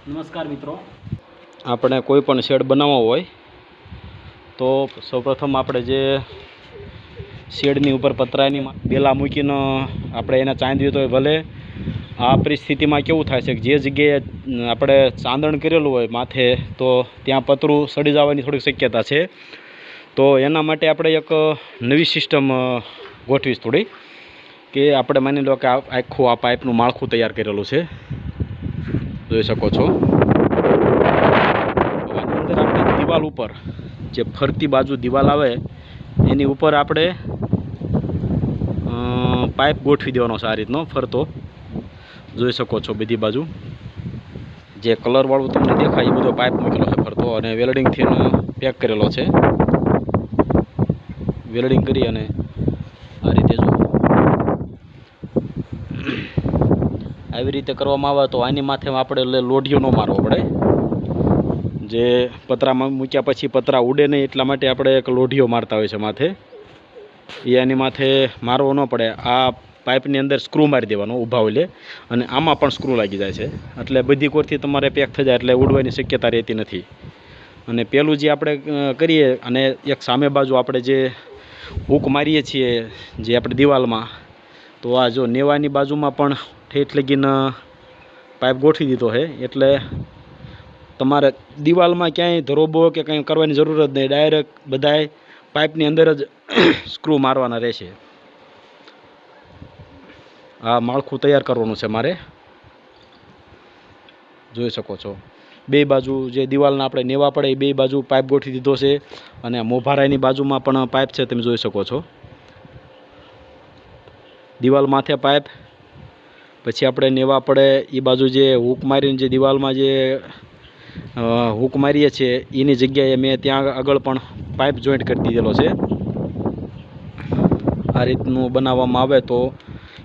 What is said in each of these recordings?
નમસ્કાર મિત્રો, આપણે કોઈ પણ શેડ બનાવવો હોય તો સૌપ્રથમ આપણે જે શેડની ઉપર પતરાની બેલા મૂકીને આપણે એને ચાંદવી તો ભલે આ પરિસ્થિતિમાં કેવું થાય છે કે જે જગ્યાએ આપણે ચાંદણ કરેલું હોય માથે તો ત્યાં પતરું સડી જવાની થોડીક શક્યતા છે. તો એના માટે આપણે એક નવી સિસ્ટમ ગોઠવીશ થોડી, કે આપણે માની લો કે આખું આ પાઇપનું માળખું તૈયાર કરેલું છે, જોઈ શકો છો. આની અંદર આપણે દિવાલ ઉપર જે ફરતી બાજુ દિવાલ આવે એની ઉપર આપણે પાઇપ ગોઠવી દેવાનો છે, આ રીતનો ફરતો, જોઈ શકો છો. બધી બાજુ જે કલરવાળું તમને દેખાય એ બધો પાઇપ મૂકેલો છે ફરતો, અને વેલ્ડિંગથી પેક કરેલો છે. વેલ્ડિંગ કરી અને આ રીતે જો આવી રીતે કરવામાં આવે તો આની માથે આપણે લોઢિયો ન મારવો પડે. જે પતરામાં મૂક્યા પછી પતરા ઉડે નહીં એટલા માટે આપણે એક લોઢિયો મારતા હોય છે માથે, એ આની માથે મારવો ન પડે. આ પાઇપની અંદર સ્ક્રૂ મારી દેવાનો ઊભા ઓલે, અને આમાં પણ સ્ક્રૂ લાગી જાય છે, એટલે બધી કોરથી તમારે પેક થઈ જાય, એટલે ઉડવાની શક્યતા રહેતી નથી. અને પેલું જે આપણે કરીએ અને એક સામે બાજુ આપણે જે હૂક મારીએ છીએ જે આપણે દિવાલમાં, તો આ જો નેવાની બાજુમાં પણ ઠેઠ લગીને પાઇપ ગોઠવી દીધો છે, એટલે તમારે દિવાલમાં ક્યાંય ધરોબો કે કંઈ કરવાની જરૂર જ નહીં, ડાયરેક્ટ બધાય પાઇપની અંદર જ સ્ક્રૂ મારવાના રહેશે. આ માળખું તૈયાર કરવાનું છે મારે, જોઈ શકો છો. બે બાજુ જે દિવાલના આપણે નેવા પડે એ બે બાજુ પાઇપ ગોઠવી દીધો છે, અને મોભારાની બાજુમાં પણ પાઇપ છે, તમે જોઈ શકો છો. દિવાલ માથે પાઇપ, પછી આપણે નેવા પડે એ બાજુ જે હૂક મારીને જે દિવાલમાં જે હૂક મારીએ છીએ એની જગ્યાએ મેં ત્યાં આગળ પણ પાઇપ જોઈન્ટ કરી દીધેલો છે. આ રીતનું બનાવવામાં આવે તો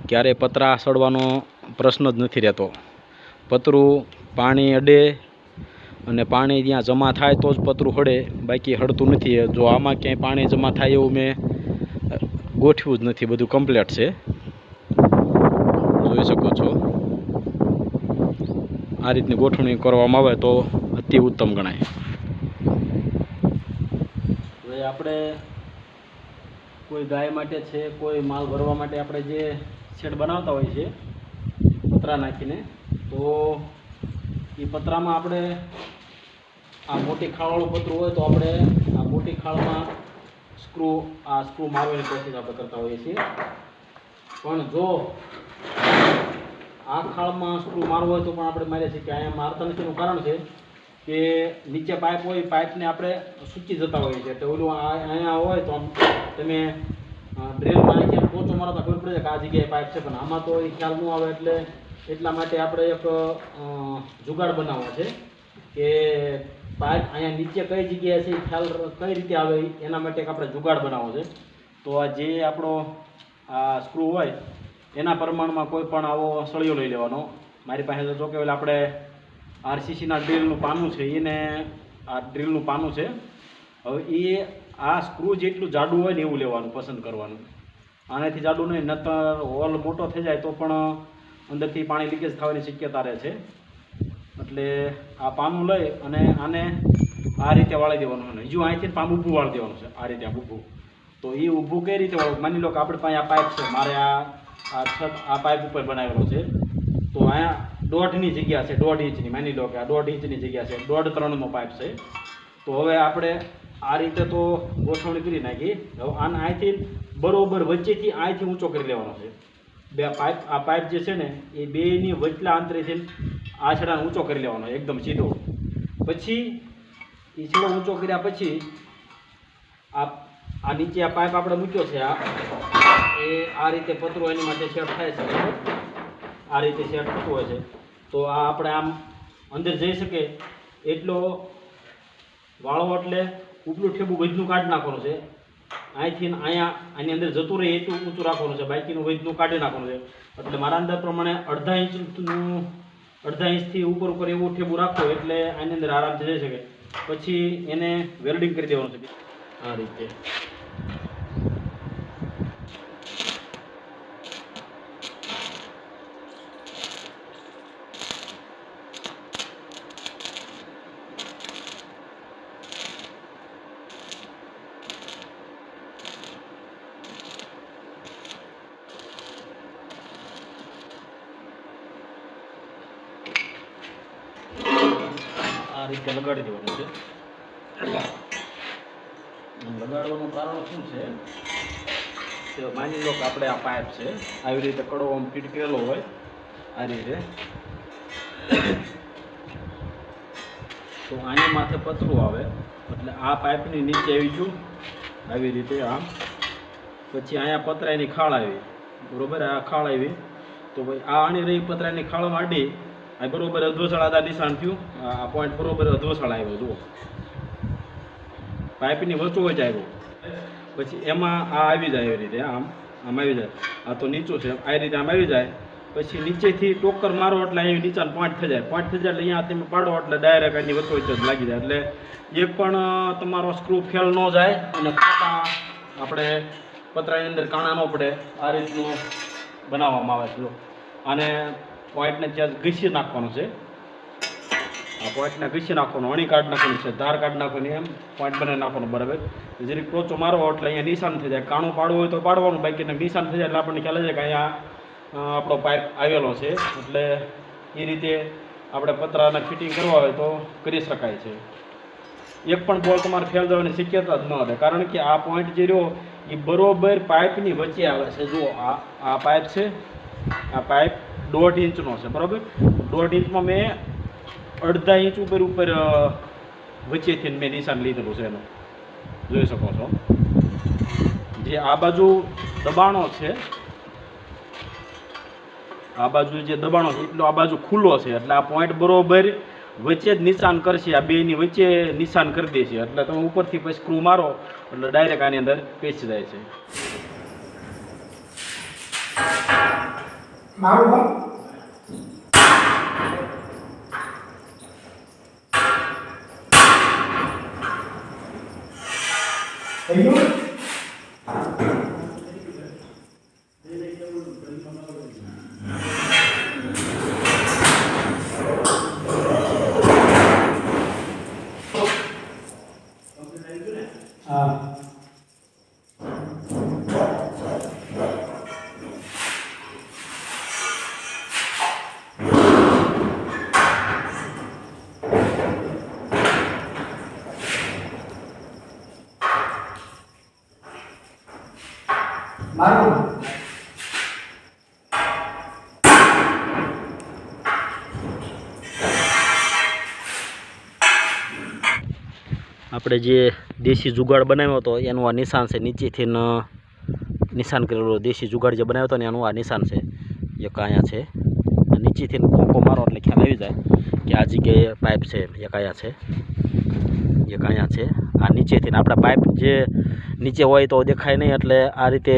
ક્યારેય પતરા સડવાનો પ્રશ્ન જ નથી રહેતો. પતરું પાણી અડે અને પાણી ત્યાં જમા થાય તો જ પતરું હળે, બાકી હળતું નથી. જો આમાં ક્યાંય પાણી જમા થાય એવું મેં ગોઠવ્યું જ નથી, બધું કમ્પ્લીટ છે, જોઈ શકો છો. આ રીતની ગોઠવણી કરવામાં આવે તો અતિ ઉત્તમ ગણાય. હવે આપણે કોઈ ગાય માટે છે, કોઈ માલ ભરવા માટે આપણે જે શેડ બનાવતા હોય છે પતરા નાખીને, તો એ પતરામાં આપણે આ મોટી ખાળવાળું પતરું હોય તો આપણે આ મોટી ખાળમાં સ્ક્રૂ મારવાની કોશિશ આપણે કરતા હોઈએ છીએ. પણ જો આ ખાળમાં સ્ક્રૂ મારવો હોય તો પણ આપણે મારીએ છીએ, કે અહીંયા મારતા નથી. એનું કારણ છે કે નીચે પાઇપ હોય, પાઇપને આપણે સૂકી જતા હોઈએ છીએ, તો ઓલું અહીંયા હોય તો તમે ડ્રેલમાં નાખીને પોચો મારો તો ખબર પડે કે આ જગ્યાએ પાઇપ છે, પણ આમાં તો એ ખ્યાલ ન આવે. એટલા માટે આપણે એક જુગાડ બનાવવો છે કે પાઇપ અહીંયા નીચે કઈ જગ્યાએ છે એ ખ્યાલ કઈ રીતે આવે, એના માટે એક આપણે જુગાડ બનાવવો છે. તો આ જે આપણો આ સ્ક્રૂ હોય એના પ્રમાણમાં કોઈ પણ આવો સળિયો લઈ લેવાનો. મારી પાસે તો જો કે આપણે આરસીસીના ડ્રીલનું પાનું છે, એને આ ડ્રીલનું પાનું છે. હવે એ આ સ્ક્રૂ જેટલું જાડું હોય ને એવું લેવાનું પસંદ કરવાનું, આનાથી જાડું નહીં, નતર હોલ મોટો થઈ જાય તો પણ અંદરથી પાણી લીકેજ થવાની શક્યતા રહે છે. એટલે આ પાનું લઈ અને આને આ રીતે વાળી દેવાનું. હજુ અહીંથી પામ ઊભું વાળી દેવાનું છે, આ રીતે આમ ઊભું. તો એ ઊભું કઈ રીતે વાળવું, માની લો કે આપણી પાસે આ પાઇપ છે, મારે આ છત આ પાઇપ ઉપર બનાવેલો છે, તો અહીંયા 1.5ની જગ્યા છે, 1.5 ઇંચની, માની લો કે આ 1.5 ઇંચની જગ્યા છે, 1.3નો પાઇપ છે. તો હવે આપણે આ રીતે તો ગોઠવણી કરી નાખી. હવે આને અહીંથી બરોબર વચ્ચેથી અહીંથી ઊંચો કરી લેવાનો છે. આ પાઇપ જે છે ને એ બેની વચલા અંતરેથી આ છેડાને ઊંચો કરી લેવાનો એકદમ સીધો. પછી એ છેડો ઊંચો કર્યા પછી આ નીચે આ પાઇપ આપણે મૂક્યો છે, આ રીતે પતરું એની માટે સેટ થાય છે, આ રીતે સેટ થતું હોય છે. તો આ આપણે આમ અંદર જઈ શકે એટલો વાળો, એટલે ઉપલું ઠેબું વજનું કાઢી નાખવાનું છે. અહીંથી અહીંયા આની અંદર જતું રહે એટલું ઊંચું રાખવાનું છે, બાકીનું વજનું કાઢી નાખવાનું છે. એટલે મારા અંદર પ્રમાણે 1.5 ઇંચથી ઉપર એવું ઠેબું રાખો એટલે આની અંદર આરામથી જઈ શકે. પછી એને વેલ્ડિંગ કરી દેવાનું છે આ રીતે. આ રીતે લગાડી દેવાનું છે. લગાડવાનું કારણ શું છે કે માની લો કે આપણે આ પાઇપ છે આવી રીતે કડો આમ ફિટ કરેલો હોય આ રીતે, તો આની માથે પતરું આવે એટલે આ પાઇપની નીચે આવી ગયું આવી રીતે આમ, પછી અહીંયા પતરાની ખાળ આવી, બરોબર, આ ખાળ આવી તો ભાઈ આ આની રહી પતરાની ખાળ માંડી આ બરોબર અધોસળા નિશાન થયું, આ પોઈન્ટ બરોબર અધોસળા આવ્યો જુઓ, પાઇપની વચ્ચોવચ આવ્યો, પછી એમાં આ આવી જાય એવી રીતે આમ આમ આવી જાય, આ તો નીચું છે આ રીતે આમ આવી જાય, પછી નીચેથી ટોકર મારો એટલે અહીં નીચાને પોઈન્ટ થઈ જાય, પોઈન્ટ થઈ જાય એટલે અહીંયા તમે પાડો એટલે ડાયરેક્ટ એની વચ્ચોવચ જ લાગી જાય, એટલે એક પણ તમારો સ્ક્રૂ ફેલ ન જાય અને કાંટા આપણે પતરાની અંદર કાણા ન પડે આ રીતનું બનાવવામાં આવે છે. અને પોઈન્ટને ત્યાં ઘીસી નાખવાનું છે, આ પોઈન્ટને ઘીસી નાખવાનું, અણી કાઢી નાખવાનું છે, ધાર કાઢી નાખવાની, એમ પોઈન્ટ બનાવી નાખવાનું બરાબર, જરીક ટોચો મારવો એટલે અહીંયા નિશાન થઈ જાય, કાણું પાડવું હોય તો પાડવાનું, બાકી નિશાન થઈ જાય એટલે આપણને ખ્યાલ છે કે અહીંયા આપણો પાઇપ આવેલો છે, એટલે એ રીતે આપણે પતરાને ફિટિંગ કરવા હોય તો કરી શકાય છે. એક પણ બોલ તમારે ફેલ જવાની શક્યતા જ ન રહે, કારણ કે આ પોઈન્ટ જે રહ્યો એ બરોબર પાઇપની વચ્ચે આવે છે. જુઓ આ પાઇપ છે, આ પાઇપ 1.5 ઇંચનો છે બરાબર, 1.5 ઇંચમાં મેં અડધા ઇંચ ઉપર વચ્ચેથી મેં નિશાન લીધેલું છે એનું, જોઈ શકો છો. જે આ બાજુ દબાણો છે, આ બાજુ જે દબાણો છે એટલો આ બાજુ ખુલ્લો છે, એટલે આ પોઈન્ટ બરોબર વચ્ચે જ નિશાન કરશે, આ બેની વચ્ચે નિશાન કરી દે છે, એટલે તમે ઉપરથી પછી સ્ક્રૂ મારો એટલે ડાયરેક્ટ આની અંદર પેચી જાય છે. આપણે જે દેશી જુગાડ બનાવ્યો હતો એનું આ નિશાન છે, નીચેથી નિશાન કરેલું દેશી જુગાડ જે બનાવ્યો હતો ને એનું આ નિશાન છે, એક અહીંયા છે, નીચેથી ફૂંકો મારો એટલે ખ્યાલ આવી જાય કે આ જગ્યાએ પાઇપ છે, એક અહીંયા છે, એક અહીંયા છે, આ નીચેથી આપણા પાઇપ જે નીચે હોય તો દેખાય નહીં, એટલે આ રીતે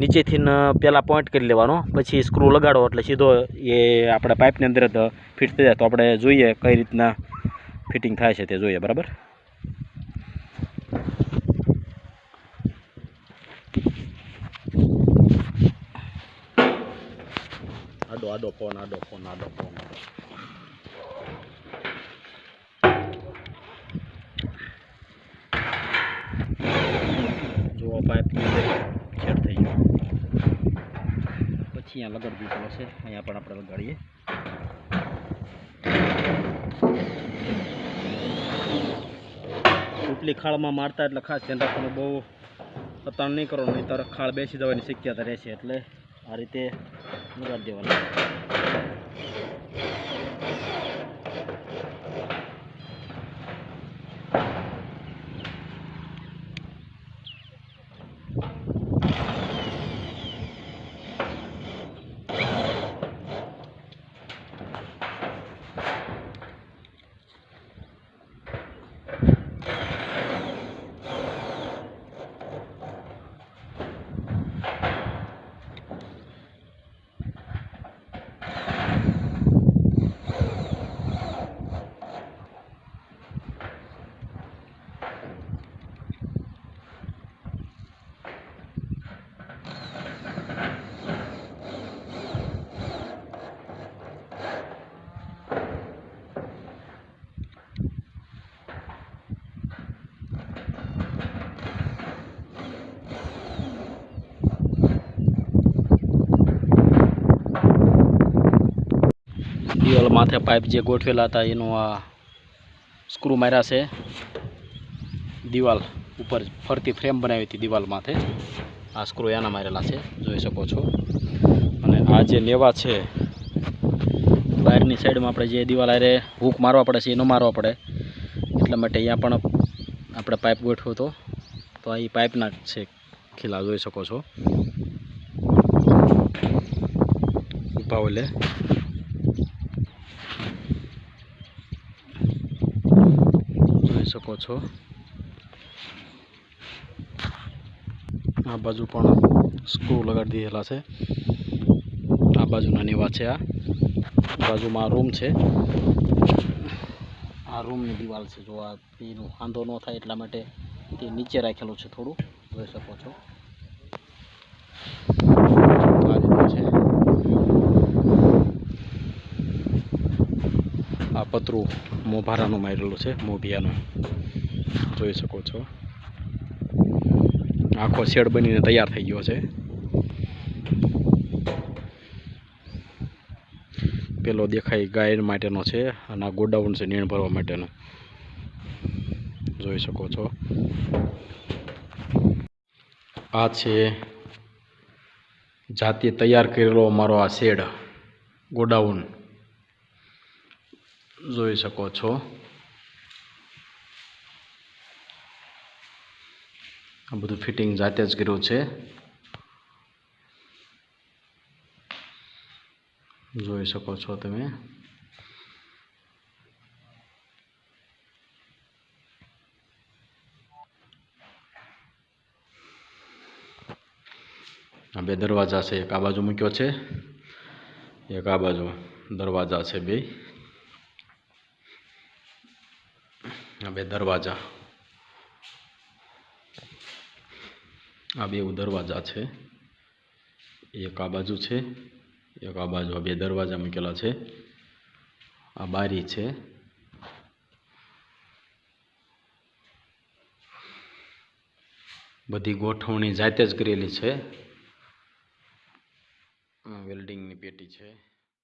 નીચેથી પહેલાં પોઈન્ટ કરી લેવાનો, પછી સ્ક્રૂ લગાડો એટલે સીધો એ આપણે પાઇપની અંદર જ ફિટ થઈ જાય. તો આપણે જોઈએ કઈ રીતના ફિટિંગ થાય છે તે જોઈએ બરાબર. આડો ફોન જો પાઇપની અંદર સેટ થઈ ગયો, પછી અહીંયા લગાડી દીધો છે, અહીંયા પણ આપણે લગાડીએ. ઉપલી ખાળમાં મારતા એટલે ખાસ ધ્યાન રાખવાનું, બહુ પતાણ નહીં કરવાનું, નહીં તરફ ખાળ બેસી જવાની શક્યતા રહેશે, એટલે આ રીતે લગાડી દેવાનું. દિવાલ માથે પાઇપ જે ગોઠવેલા હતા એનું આ સ્ક્રૂ માર્યા છે દિવાલ ઉપર ફરતી ફ્રેમ બનાવી હતી દિવાલ માથે. આ સ્ક્રૂ એના મારેલા છે, જોઈ શકો છો. અને આ જે નેવા છે બહારની સાઈડમાં આપણે જે દિવાલ આરે હૂક મારવા પડે છે એ ન મારવા પડે એટલા માટે અહીંયા પણ આપણે પાઇપ ગોઠવ્યો હતો. તો આ પાઇપના છે ખીલા, જોઈ શકો છો. ઉપાવલે જોઈ શકો છો. આ બાજુ પણ સ્ક્રૂ લગાડી દીધેલા છે. આ બાજુના નેવા છે. આ બાજુમાં રૂમ છે. આ રૂમની દિવાલ છે. જો આ એનો વાંધો ન થાય એટલા માટે તે નીચે રાખેલું છે થોડું, જોઈ શકો છો. આ રીતનું છે. આ પતરું મોભારાનું મારેલું છે, મોભિયાનું, જોઈ શકો છો. આખો શેડ બનીને તૈયાર થઈ ગયો છે. પેલો દેખાય ગાય માટેનો છે અને આ ગોડાઉન છે નીણ ભરવા માટેનું, જોઈ શકો છો. આ છે જાતે તૈયાર કરેલો અમારો આ શેડ ગોડાઉન, જોઈ શકો છો. આ બધું ફિટિંગ જાતે જ કર્યું છે, જોઈ શકો છો તમે. આ બે દરવાજા છે, એક આ બાજુ મૂક્યો છે, એક આ બાજુ દરવાજા છે બે. આ બે દરવાજા, આ બે દરવાજા છે. એક આ બાજુ છે, એક આ બાજુ. આ બે દરવાજા મૂકેલા છે. આ બારી છે. બધી ગોઠવણી જાતે જ કરેલી છે. વેલ્ડિંગની પેટી છે.